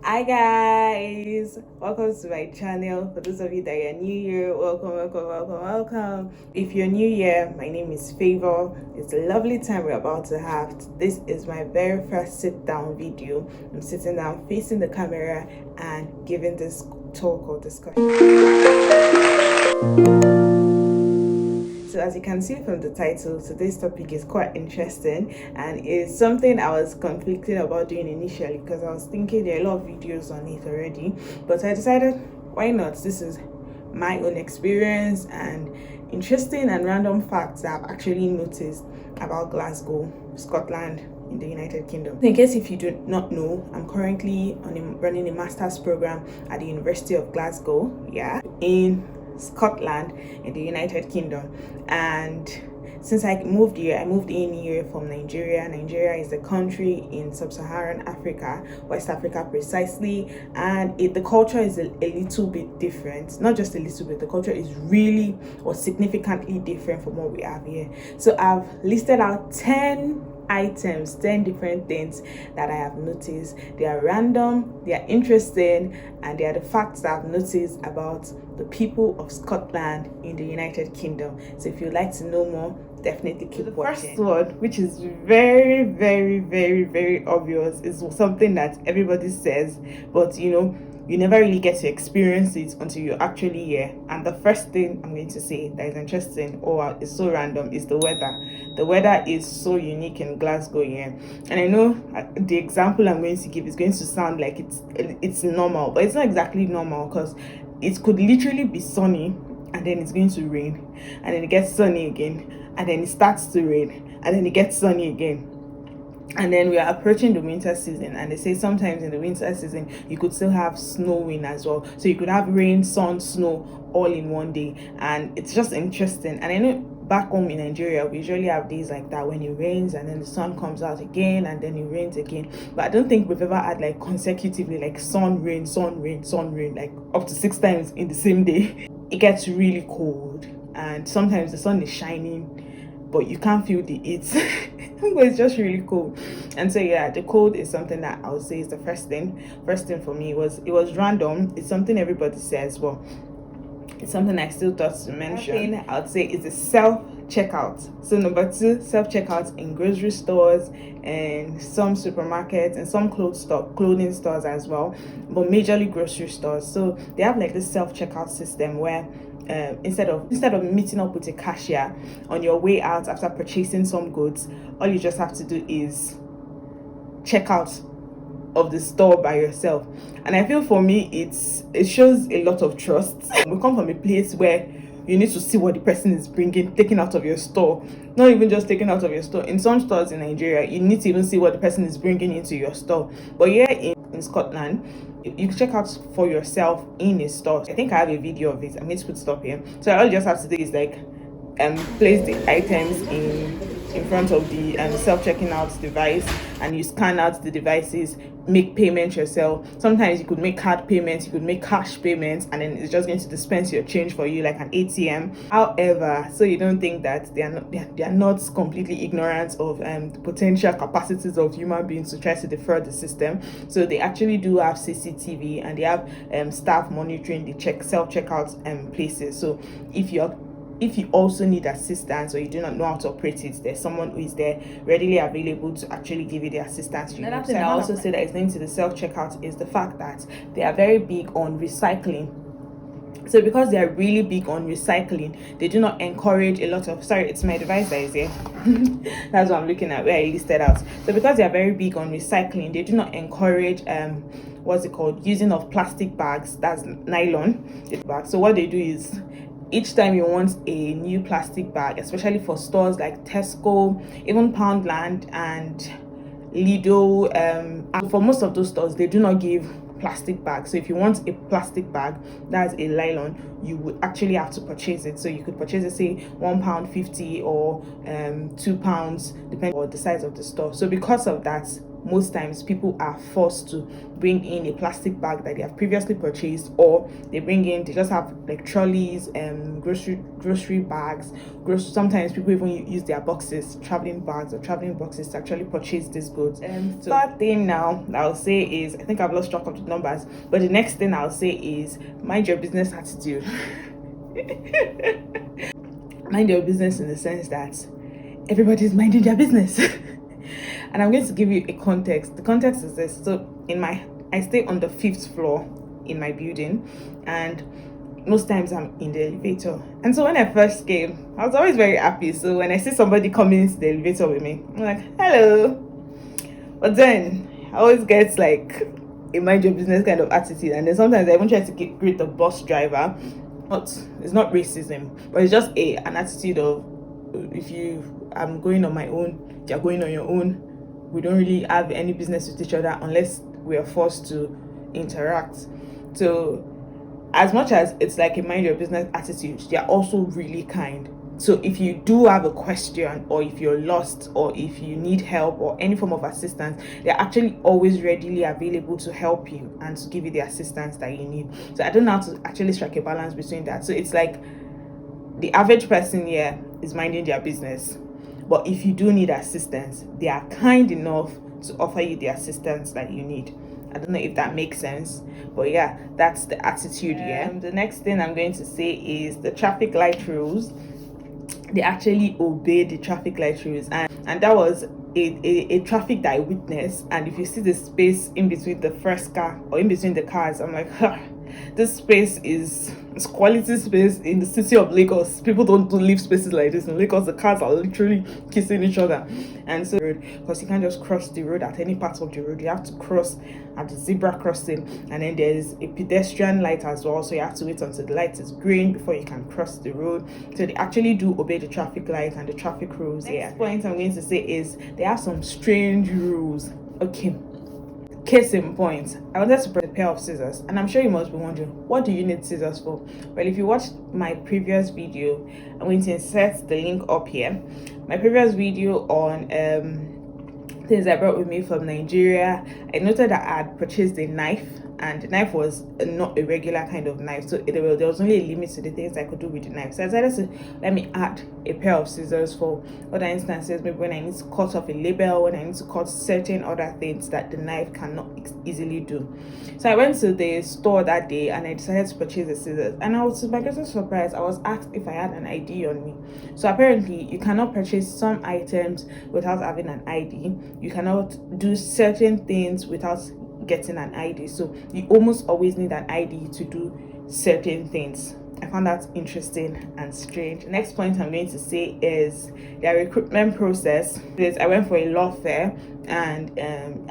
Hi guys, welcome to my channel. For those of you that are new here, welcome. If you're new here, my name is Favor. It's a lovely time we're about to have. This is my very first sit down video. I'm sitting down facing the camera and giving this talk or discussion. So as you can see from the title, today's topic is quite interesting and it's something I was conflicted about doing initially because I was thinking there are a lot of videos on it already, but I decided why not. This is my own experience and interesting and random facts that I've actually noticed about Glasgow, Scotland, in the United Kingdom. In case if you do not know, I'm currently running a master's program at the University of Glasgow, in Scotland in the United Kingdom. And since I moved in here from Nigeria. Nigeria is a country in sub-Saharan Africa, West Africa precisely, and the culture is a little bit different. Not just a little bit, the culture is really or significantly different from what we have here. So I've listed out 10 items, 10 different things that I have noticed. They are random, they are interesting, and they are the facts that I've noticed about the people of Scotland in the United Kingdom. So if you'd like to know more, definitely keep watching. The first one, which is very, very, very, very obvious, is something that everybody says, but you never really get to experience it until you're actually here. And the first thing I'm going to say that is interesting or is so random is the weather. The weather is so unique in Glasgow here. And I know the example I'm going to give is going to sound like it's normal, but it's not exactly normal because it could literally be sunny and then it's going to rain, and then it gets sunny again, and then it starts to rain, and then it gets sunny again. And then we are approaching the winter season, and they say sometimes in the winter season you could still have snowing as well. So you could have rain, sun, snow all in one day, and it's just interesting. And I know back home in Nigeria we usually have days like that when it rains and then the sun comes out again and then it rains again, but I don't think we've ever had like consecutively like sun rain like up to 6 times in the same day. It gets really cold and sometimes the sun is shining but you can't feel the heat. But it's just really cool. And so the cold is something that I would say is the first thing for me. It was random. It's something everybody says, but it's something I still thought to mention. I would say is the self-checkout. So number 2, self-checkouts in grocery stores and some supermarkets and some clothing stores as well, but majorly grocery stores. So they have like this self-checkout system where instead of meeting up with a cashier on your way out after purchasing some goods, all you just have to do is check out of the store by yourself. And I feel for me it shows a lot of trust. We come from a place where you need to see what the person is taking out of your store. Not even just taking out of your store. In some stores in Nigeria, you need to even see what the person is bringing into your store. But here in Scotland, you can check out for yourself in a store. I think I have a video of it. I'm going to put stop here. So all you just have to do is like place the items in front of the self-checking out device, and you scan out the devices, make payments yourself. Sometimes you could make card payments, you could make cash payments, and then it's just going to dispense your change for you like an ATM. However, so you don't think that they are not completely ignorant of the potential capacities of human beings to try to defraud the system. So they actually do have CCTV and they have staff monitoring the self-checkout places. So if you also need assistance or you do not know how to operate it, there's someone who is there readily available to actually give you the assistance you need. Another thing I also say that is linked to the self-checkout is the fact that they are very big on recycling. So because they are really big on recycling, they do not encourage a lot of, sorry, it's my device that is here. That's what I'm looking at, where I listed out. So because they are very big on recycling, they do not encourage using of plastic bags, that's nylon. So what they do is, each time you want a new plastic bag, especially for stores like Tesco, even Poundland and Lidl, and for most of those stores, they do not give plastic bags. So if you want a plastic bag that's a nylon, you would actually have to purchase it. So you could purchase it, say £1.50 or £2, depending on the size of the store. So because of that, most times people are forced to bring in a plastic bag that they have previously purchased, or they just have like trolleys, grocery bags. Sometimes people even use their boxes, traveling bags or traveling boxes, to actually purchase these goods. So third thing now I'll say is, I think I've lost track of the numbers, but the next thing I'll say is mind your business attitude. Mind your business in the sense that everybody's minding their business. And I'm going to give you a context. The context is this. So I stay on the 5th floor in my building, and most times I'm in the elevator. And so when I first came, I was always very happy. So when I see somebody coming into the elevator with me, I'm like, hello. But then I always get like a mind your business kind of attitude. And then sometimes I even try to greet the bus driver. It's not racism, but it's just an attitude of, if I'm going on my own, you're going on your own. We don't really have any business with each other unless we are forced to interact. So as much as it's like a mind your business attitude, they're also really kind. So if you do have a question, or if you're lost, or if you need help or any form of assistance, they're actually always readily available to help you and to give you the assistance that you need. So I don't know how to actually strike a balance between that. So it's like the average person here is minding their business, but if you do need assistance, they are kind enough to offer you the assistance that you need. I don't know if that makes sense, but yeah, that's the attitude. The next thing I'm going to say is the traffic light rules. They actually obey the traffic light rules, and that was a traffic that I witnessed. And if you see the space in between the first car or in between the cars, I'm like, this space is quality space in the city of Lagos. People don't leave spaces like this in Lagos. The cars are literally kissing each other. And so, because you can't just cross the road at any part of the road, you have to cross at the zebra crossing, and then there's a pedestrian light as well, so you have to wait until the light is green before you can cross the road. So they actually do obey the traffic lights and the traffic rules. Next point I'm going to say is they have some strange rules. Okay, case in point, I wanted to prepare a pair of scissors, and I'm sure you must be wondering, what do you need scissors for? Well, if you watched my previous video, I'm going to insert the link up here. My previous video on things I brought with me from Nigeria, I noted that I had purchased a knife, and the knife was not a regular kind of knife, so there was only a limit to the things I could do with the knife. So I decided to let me add a pair of scissors for other instances, maybe when I need to cut off a label, when I need to cut certain other things that the knife cannot easily do. So I went to the store that day and I decided to purchase the scissors, and I was, to my greatest surprise, I was asked if I had an ID on me. So apparently you cannot purchase some items without having an ID. You cannot do certain things without getting an ID. So you almost always need an ID to do certain things. I found that interesting and strange. The next point I'm going to say is their recruitment process. I went for a law fair, and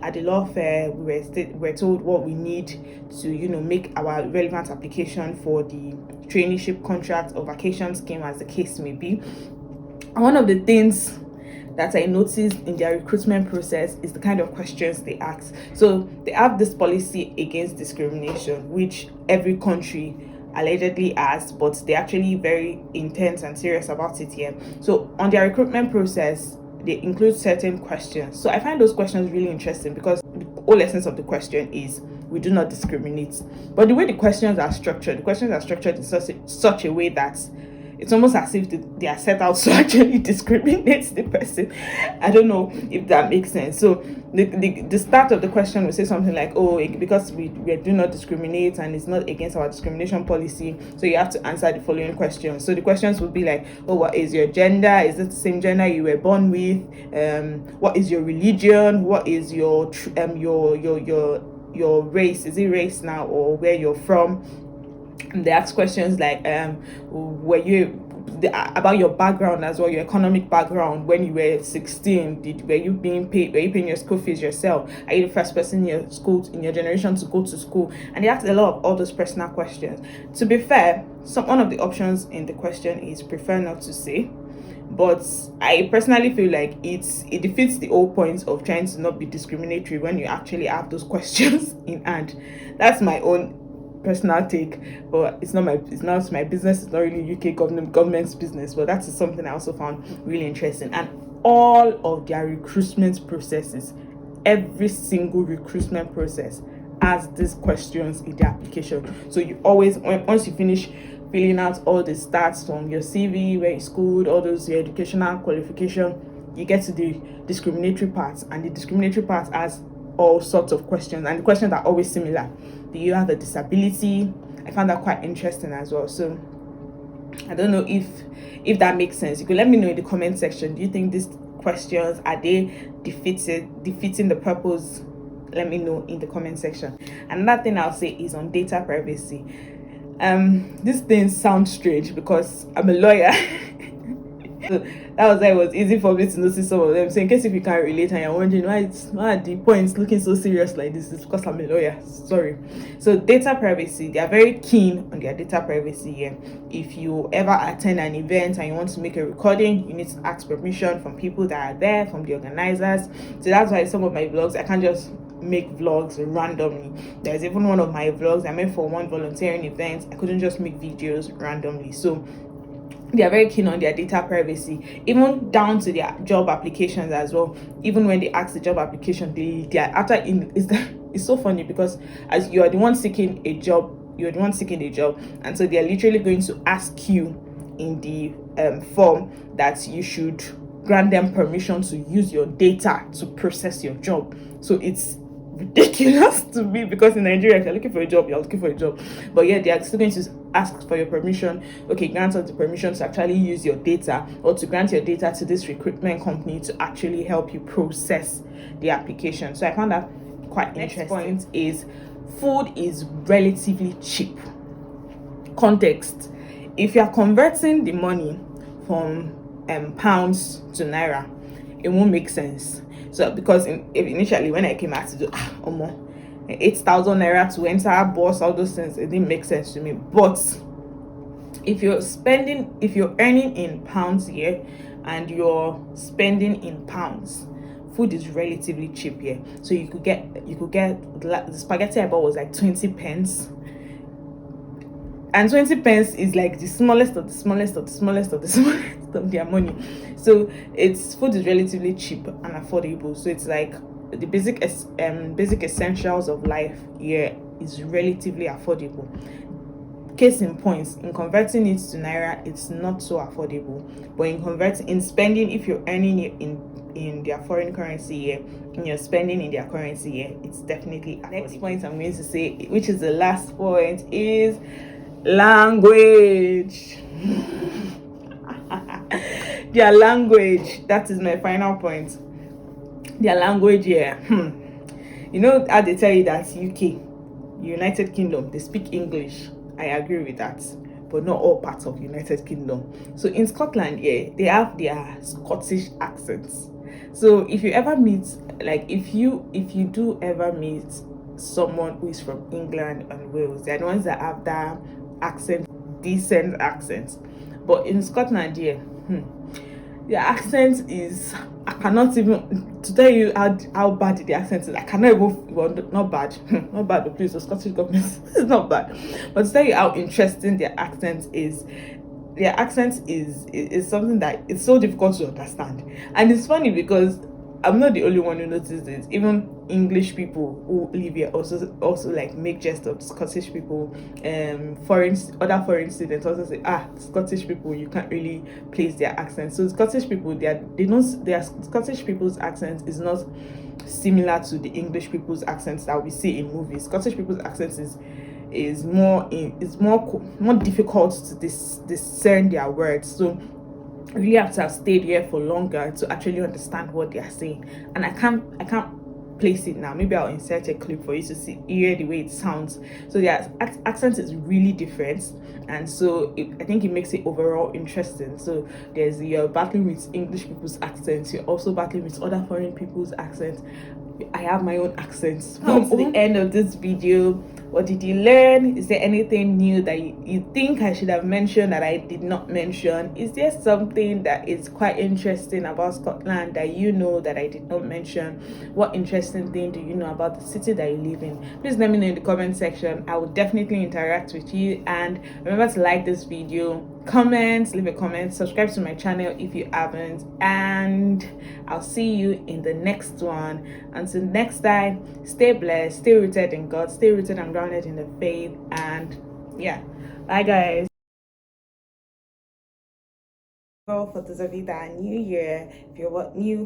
at the law fair we were told what we need to make our relevant application for the traineeship contract or vacation scheme, as the case may be. And one of the things that I noticed in their recruitment process is the kind of questions they ask. So they have this policy against discrimination, which every country allegedly has, but they're actually very intense and serious about it here. So on their recruitment process, they include certain questions. So I find those questions really interesting, because the whole essence of the question is we do not discriminate. But the way the questions are structured in such a way that it's almost as if they are set out to actually discriminate the person. I don't know if that makes sense. So the start of the question will say something like, because we do not discriminate and it's not against our discrimination policy, so you have to answer the following questions. So the questions will be like, what is your gender? Is it the same gender you were born with? What is your religion? What is your race? Is it race now, or where you're from? And they ask questions like, about your background as well, your economic background. When you were 16, were you paying your school fees yourself? Are you the first person in your generation to go to school? And they ask a lot of all those personal questions. To be fair, one of the options in the question is prefer not to say, but I personally feel like it defeats the whole point of trying to not be discriminatory when you actually have those questions in hand. That's my own personal take, but it's not my business. It's not really UK government's business, but that is something I also found really interesting. And all of their recruitment processes, every single recruitment process has these questions in the application. So you always, once you finish filling out all the stats from your CV, where you schooled, all those your educational qualification, you get to the discriminatory part, and the discriminatory part has all sorts of questions, and the questions are always similar. Do you have a disability? I found that quite interesting as well. So I don't know if that makes sense. You could let me know in the comment section. Do you think these questions, are they defeating the purpose? Let me know in the comment section. Another thing I'll say is on data privacy. This thing sounds strange because I'm a lawyer. So that was why it was easy for me to notice some of them. So in case if you can't relate and you're wondering why are the points looking so serious like this, it's because I'm a lawyer. Sorry. So data privacy, they are very keen on their data privacy here. If you ever attend an event and you want to make a recording, you need to ask permission from people that are there, from the organizers. So that's why some of my vlogs, I can't just make vlogs randomly. There's even one of my vlogs I made for one volunteering event. I couldn't just make videos randomly. So they are very keen on their data privacy, even down to their job applications as well. Even when they ask the job application, they are after in it's so funny because as you are the one seeking a job, and so they are literally going to ask you in the form that you should grant them permission to use your data to process your job. So it's ridiculous to me, because in Nigeria, if you're looking for a job, you're looking for a job, but yeah, they are still going to ask for your permission. Okay, grant us the permission to actually use your data, or to grant your data to this recruitment company to actually help you process the application. So I found that quite interesting. Next point is food is relatively cheap. Context: if you are converting the money from pounds to naira, it won't make sense. So because initially when I came out to do 8,000 naira to enter bus, all those things, it didn't make sense to me. But if you're earning in pounds here and you're spending in pounds, food is relatively cheap here. So you could get the spaghetti I bought was like 20 pence. And 20 pence is like the smallest of their money. So food is relatively cheap and affordable. So it's like the basic essentials of life here is relatively affordable. Case in point, in converting it to naira, it's not so affordable. But in spending, if you're earning it in their foreign currency here, and you're spending in their currency here, it's definitely affordable. Next point I'm going to say, which is the last point, is language. Their language, that is my final point. Their language here, you know how they tell you that UK, United Kingdom, they speak English. I agree with that, but not all parts of United Kingdom. So in Scotland, yeah, they have their Scottish accents. So if you ever meet, like if you do ever meet someone who is from England and Wales, they're the ones that have that accent, decent accent. But in Scotland, yeah, their accent is, I cannot even, to tell you how bad the accent is, I cannot even, well, not bad, not bad, please, the Scottish government is not bad, but to tell you how interesting their accent is something that it's so difficult to understand. And it's funny because I'm not the only one who noticed this. Even English people who live here also like make jest of Scottish people. Other foreign students also say, Scottish people, you can't really place their accent. So Scottish people, their Scottish people's accent is not similar to the English people's accents that we see in movies. Scottish people's accent is more difficult to discern their words. So I really have to have stayed here for longer to actually understand what they are saying, and I can't place it now. Maybe I'll insert a clip for you to hear the way it sounds. So their accent is really different, and so I think it makes it overall interesting. So you're battling with English people's accents, you're also battling with other foreign people's accents. I have my own accents. Come to the end of this video. What did you learn? Is there anything new that you think I should have mentioned that I did not mention? Is there something that is quite interesting about Scotland that you know that I did not mention? What interesting thing do you know about the city that you live in? Please let me know in the comment section. I will definitely interact with you, and remember to like this video, comments, leave a comment, subscribe to my channel if you haven't, and I'll see you in the next one. Until next time, stay blessed, stay rooted in God, stay rooted and grounded in the faith, and yeah, bye guys. Well, for those of you that are new here, if you're what new,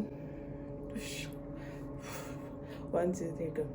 1, 2, 3, go.